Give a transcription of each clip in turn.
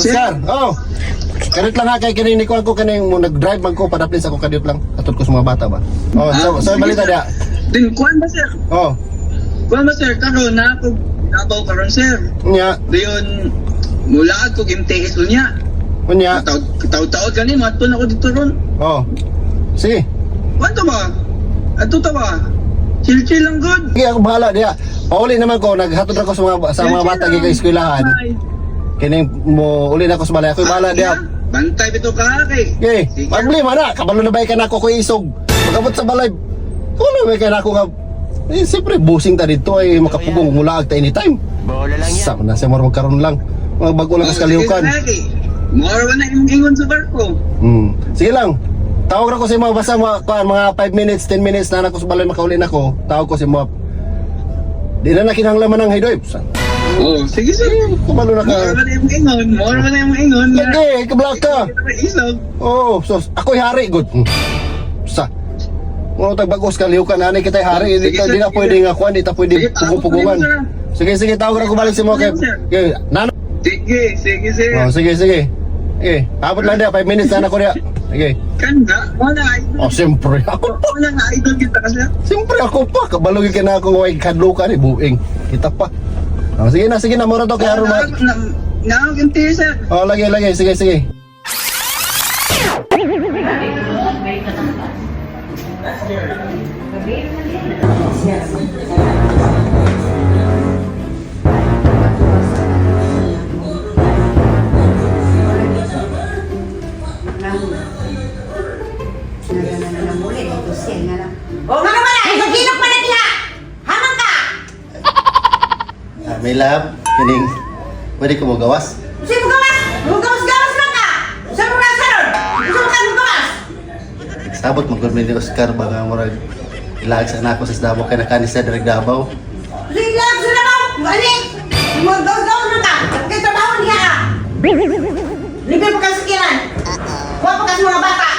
Oscar, oh. Kanit lang ha kay kining niko ako kaning mo nag-drive man ko para please ako kadiyot lang. Atod ko sa mga bata ba. Oh, so balita dia. Din kuan ba sir? Oh. Kuan ba sir karon na ako nabaw karon sir. Unya, Dayon mula ko MTS unya. unya. Taw-taw kani matun ako dito ron. Oh. Sige. Ano ba? Ato ta ba? Chill-chill lang good. Sige ako bahala dia. Pauli naman ko naghatod ako sa mga bata gi kay eskwelahan. Kining mo uli na ako sa balay. Ako bahala dia. Bantay bito ka kay. Okay, problema na. Kabalo na ba ka na ako ko isog. Magabot sa balay. Kuno ba ka na ako nga. Eh, siyempre, busing ta dito ay makapugong mula agta anytime. Bola lang yan. Sama na siya mo magkaroon lang. Mga bago lang kas kalihukan. More na yung ingon sa barko. Sige lang. Tawag ko sa mga basta mga 5 minutes, 10 minutes na ako sa balay makauli na ako. Tawag ko sa mga. Di na nakinahanglaman ng hidoy. Oh, sige sir. Kumalo na More ka. na yung ingon. More na yung ingon. Lagi, kablak ka. Isog. Oo, so ako'y hari, good. Sa. Mga tagbagos kalihukan, anay kita'y hari. Hindi Sige, na sir. pwede nga kuhan, hindi na pwede pugong-pugungan. Sige, tawag ako balik sa mga kay. Nano? Sige sir. Oh, sige. Okay, abot lang dia, 5 minutes na ako dia. Sige. Kanda, wala idol. Oh, siyempre ako pa. Wala nga idol kita kasi. Siyempre ako pa. Kabalugin ka na ako ng kadlukan eh, buing. Kita pa. Oh, sige na, mura to kay Haron. Nakakinti sir. Oh, lagi, sige. Oh, mga wala! Nagilok pa na diha! Hamang ka! May lab, kining. Pwede ko mo gawas? Sino mo gawas? Gawas lang ka! Saan mo nasa ron? Gusto mo ka mo gawas? Sabot magod ni Oscar baga murag ilag sa nako sa Davao kay nakanis sa direk Davao. Sige lang, sila mo! Bali! Gawas lang ka! Kaya trabaho niya ka! Libre mo ka sa kilan! Huwag pa kasi mga bata!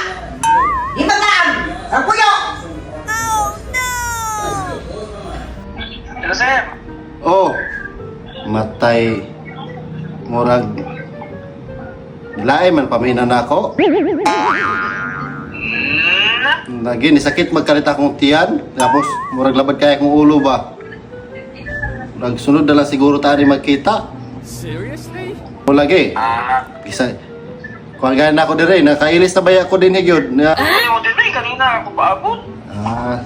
Ibataan! Ang puyo! Hello sir. Oh, matay murag laay man pamina na ako. Lagi ni sakit magkalit akong tiyan, tapos murag labad kaya akong ulo ba. Nagsunod na lang siguro tayo magkita. Seriously? O lagi. Isa. Kung gana ako dire, nakailis na ba ako din higyod? Ay, mo din kanina ako paabot. Ah,